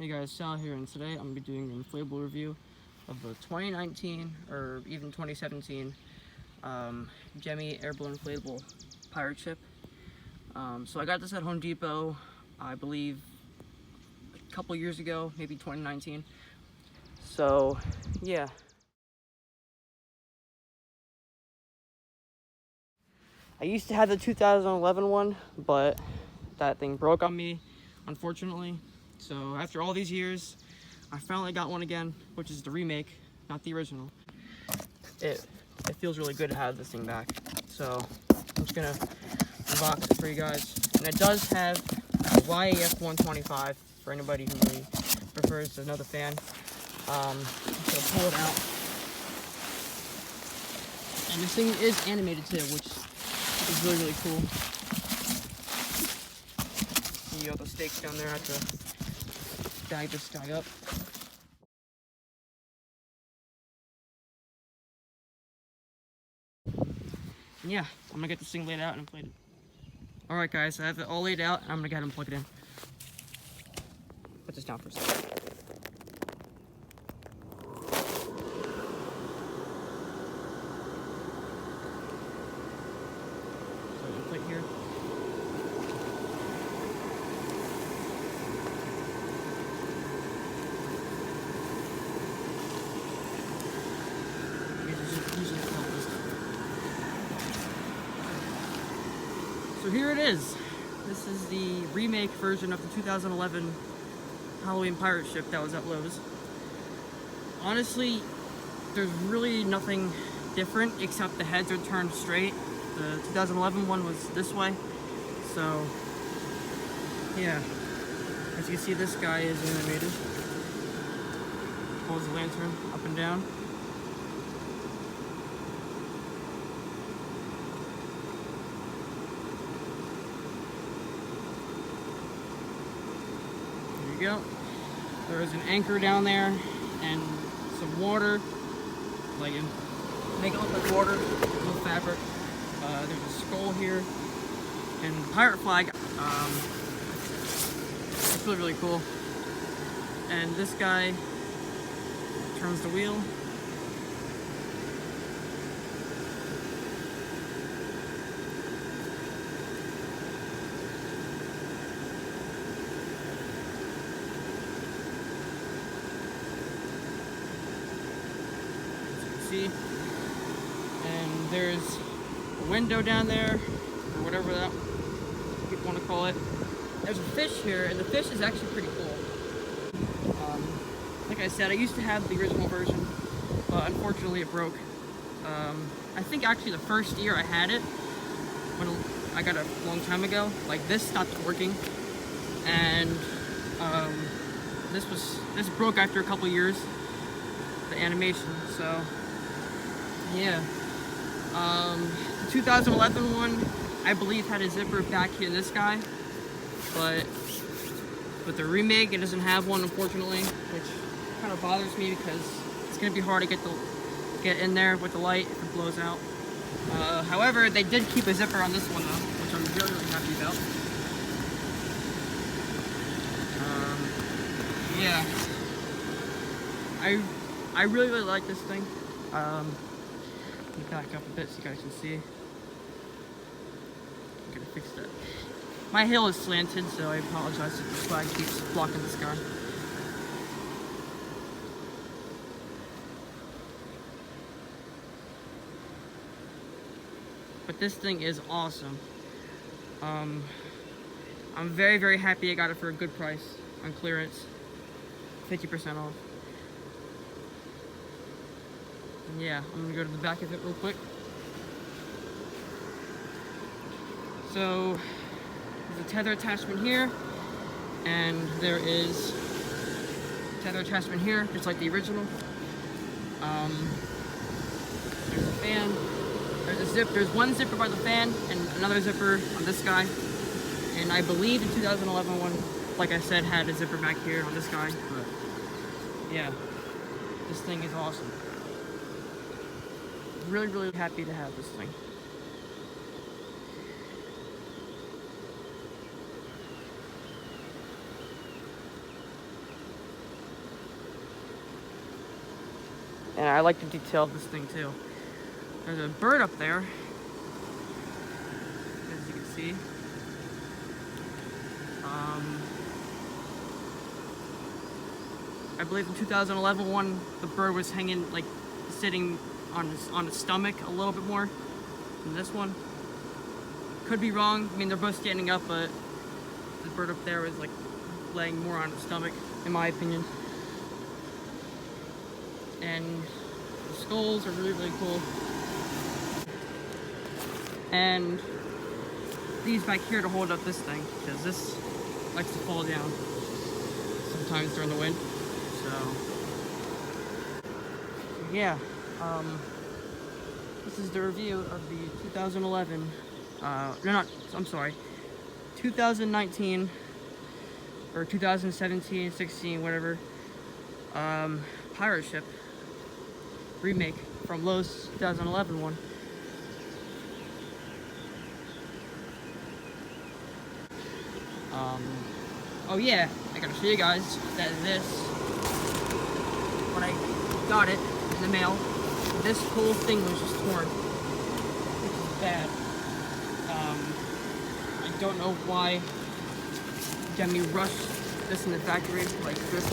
Hey guys, Sal here, and today I'm going to be doing an inflatable review of the 2019 or even 2017 Gemmy airborne inflatable pirate ship. So I got this at Home Depot, I believe a couple years ago, maybe 2019. So yeah. I used to have the 2011 one, but that thing broke on me, unfortunately. So after all these years, I finally got one again, which is the remake, not the original. It feels really good to have this thing back. So I'm just gonna unbox it for you guys. And it does have a YAF 125 for anybody who really prefers another fan. I'm just gonna pull it out. And this thing is animated too, which is really, really cool. See all the stakes down there. I have to bag this guy up. And yeah, I'm gonna get this thing laid out and inflated. Alright guys, I have it all laid out and I'm gonna go ahead and plug it in. Put this down for a second. So inflate here. So here it is. This is the remake version of the 2011 Halloween pirate ship that was at Lowe's. Honestly, there's really nothing different except the heads are turned straight. The 2011 one was this way. So yeah, as you can see, this guy is animated. Pulls the lantern up and down. Go. There's an anchor down there and some water, like make it look like water, no fabric. There's a skull here and the pirate flag. It's really, really cool. And this guy turns the wheel. See, and there's a window down there, or whatever that people want to call it. There's a fish here, and the fish is actually pretty cool. Like I said, I used to have the original version, but unfortunately it broke. I think actually the first year I had it, when I got it a long time ago, like this stopped working, and this broke after a couple years, the animation. So yeah, the 2011 one, I believe, had a zipper back here in this guy, but with the remake, it doesn't have one, unfortunately, which kind of bothers me because it's gonna be hard to get in there with the light if it blows out. However, they did keep a zipper on this one though, which I'm really, really happy about. Yeah, I really, really like this thing. Back up a bit so you guys can see. I'm gonna fix that. My hill is slanted, so I apologize if the flag keeps blocking the sky. But this thing is awesome. I'm very, very happy I got it for a good price on clearance. 50% off. And yeah, I'm gonna go to the back of it real quick. So there's a tether attachment here, and there is a tether attachment here, just like the original. There's a fan. There's a zip. There's one zipper by the fan, and another zipper on this guy. And I believe the 2011 one, like I said, had a zipper back here on this guy. But yeah, this thing is awesome. Really, really happy to have this thing. and I like the detail of this thing too. There's a bird up there, as you can see. I believe in 2011 one, the bird was hanging, like, sitting on its stomach a little bit more than this one. Could be wrong. I mean, they're both standing up, but the bird up there was like laying more on its stomach, in my opinion. And the skulls are really, really cool. And these back here to hold up this thing, because this likes to fall down sometimes during the wind. So yeah, this is the review of the 2011, I'm sorry, 2019 or 2017, 16, whatever, pirate ship remake from Lowe's 2011 one. Oh yeah, I gotta show you guys that this, when I got it in the mail, this whole thing was just torn, which is bad. I don't know why Gemmy rushed this in the factory like this.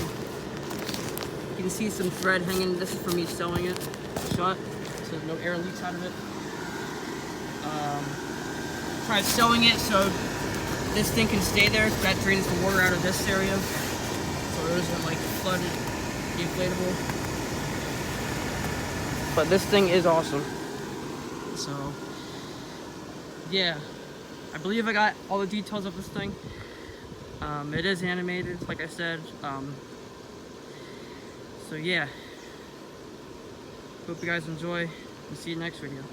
You can see some thread hanging. This is for me sewing it shut, so no air leaks out of it. Tried sewing it so this thing can stay there. That drains the water out of this area, so it doesn't like flood the inflatable. But this thing is awesome. So yeah, I believe I got all the details of this thing. It is animated, like I said. So yeah, hope you guys enjoy, and see you next video.